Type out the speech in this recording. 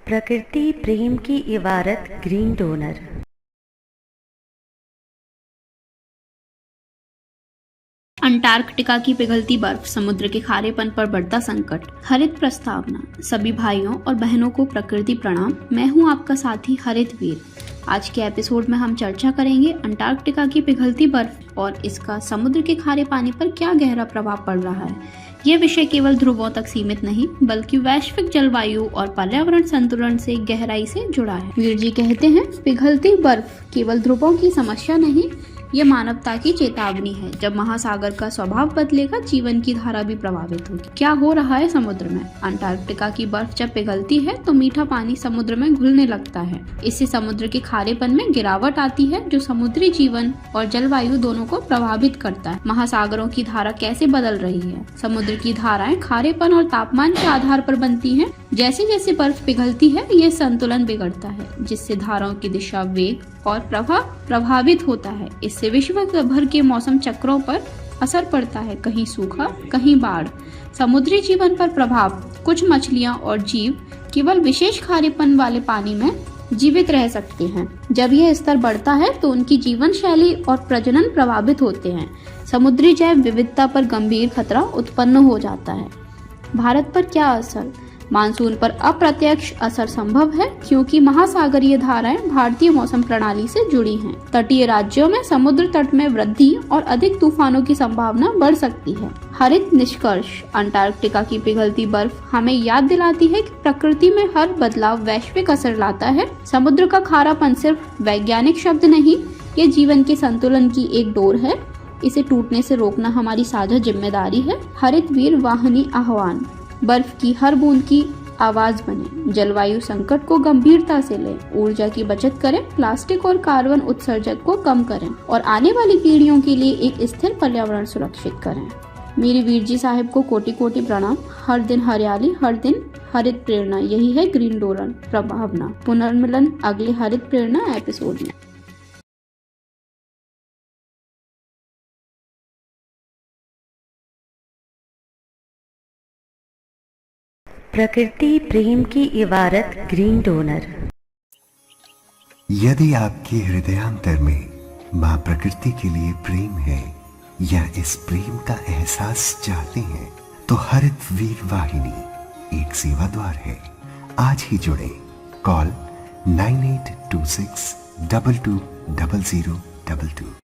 प्रकृति प्रेम की इबारत ग्रीन डोनर। अंटार्कटिका की पिघलती बर्फ, समुद्र के खारेपन पर बढ़ता संकट। हरित प्रस्तावना। सभी भाइयों और बहनों को प्रकृति प्रणाम। मैं हूं आपका साथी हरित वीर। आज के एपिसोड में हम चर्चा करेंगे अंटार्कटिका की पिघलती बर्फ और इसका समुद्र के खारे पानी पर क्या गहरा प्रभाव पड़ रहा है। ये विषय केवल ध्रुवों तक सीमित नहीं बल्कि वैश्विक जलवायु और पर्यावरण संतुलन से गहराई से जुड़ा है। वीर जी कहते हैं, पिघलती बर्फ केवल ध्रुवों की समस्या नहीं, ये मानवता की चेतावनी है। जब महासागर का स्वभाव बदलेगा, जीवन की धारा भी प्रभावित होगी। क्या हो रहा है समुद्र में? अंटार्कटिका की बर्फ जब पिघलती है तो मीठा पानी समुद्र में घुलने लगता है। इससे समुद्र के खारेपन में गिरावट आती है, जो समुद्री जीवन और जलवायु दोनों को प्रभावित करता है। महासागरों की धारा कैसे बदल रही है? समुद्र की धाराएं खारेपन और तापमान के आधार पर बनती हैं। जैसे जैसे बर्फ पिघलती है, यह संतुलन बिगड़ता है, जिससे धाराओं की दिशा, वेग और प्रवाह प्रभावित होता है। इससे विश्व भर के मौसम चक्रों पर असर पड़ता है, कहीं सूखा, कहीं बाढ़। समुद्री जीवन पर प्रभाव। कुछ मछलियां और जीव केवल विशेष खारेपन वाले पानी में जीवित रह सकते हैं। जब यह स्तर बढ़ता है तो उनकी जीवन शैली और प्रजनन प्रभावित होते हैं। समुद्री जैव विविधता पर गंभीर खतरा उत्पन्न हो जाता है। भारत पर क्या असर? मानसून पर अप्रत्यक्ष असर संभव है, क्योंकि महासागरीय धाराएं भारतीय मौसम प्रणाली से जुड़ी हैं। तटीय राज्यों में समुद्र तट में वृद्धि और अधिक तूफानों की संभावना बढ़ सकती है। हरित निष्कर्ष। अंटार्कटिका की पिघलती बर्फ हमें याद दिलाती है कि प्रकृति में हर बदलाव वैश्विक असर लाता है। समुद्र का खारापन सिर्फ वैज्ञानिक शब्द नहीं, ये जीवन के संतुलन की एक डोर है। इसे टूटने से रोकना हमारी साझा जिम्मेदारी है। हरित वीर वाहिनी आह्वान। बर्फ की हर बूंद की आवाज बने। जलवायु संकट को गंभीरता से लें। ऊर्जा की बचत करें। प्लास्टिक और कार्बन उत्सर्जक को कम करें और आने वाली पीढ़ियों के लिए एक स्थिर पर्यावरण सुरक्षित करें। मेरे वीर जी साहब को कोटि कोटि प्रणाम। हर दिन हरियाली, हर दिन हरित प्रेरणा, यही है ग्रीन डोनर प्रभावना। पुनर्मिलन अगले हरित प्रेरणा एपिसोड में। प्रकृति प्रेम की इबारत ग्रीन डोनर। यदि आपके हृदयांतर में मां प्रकृति के लिए प्रेम है या इस प्रेम का एहसास चाहते हैं, तो हरित वीर वाहिनी एक सेवा द्वार है। आज ही जुड़े। कॉल 9826 220022।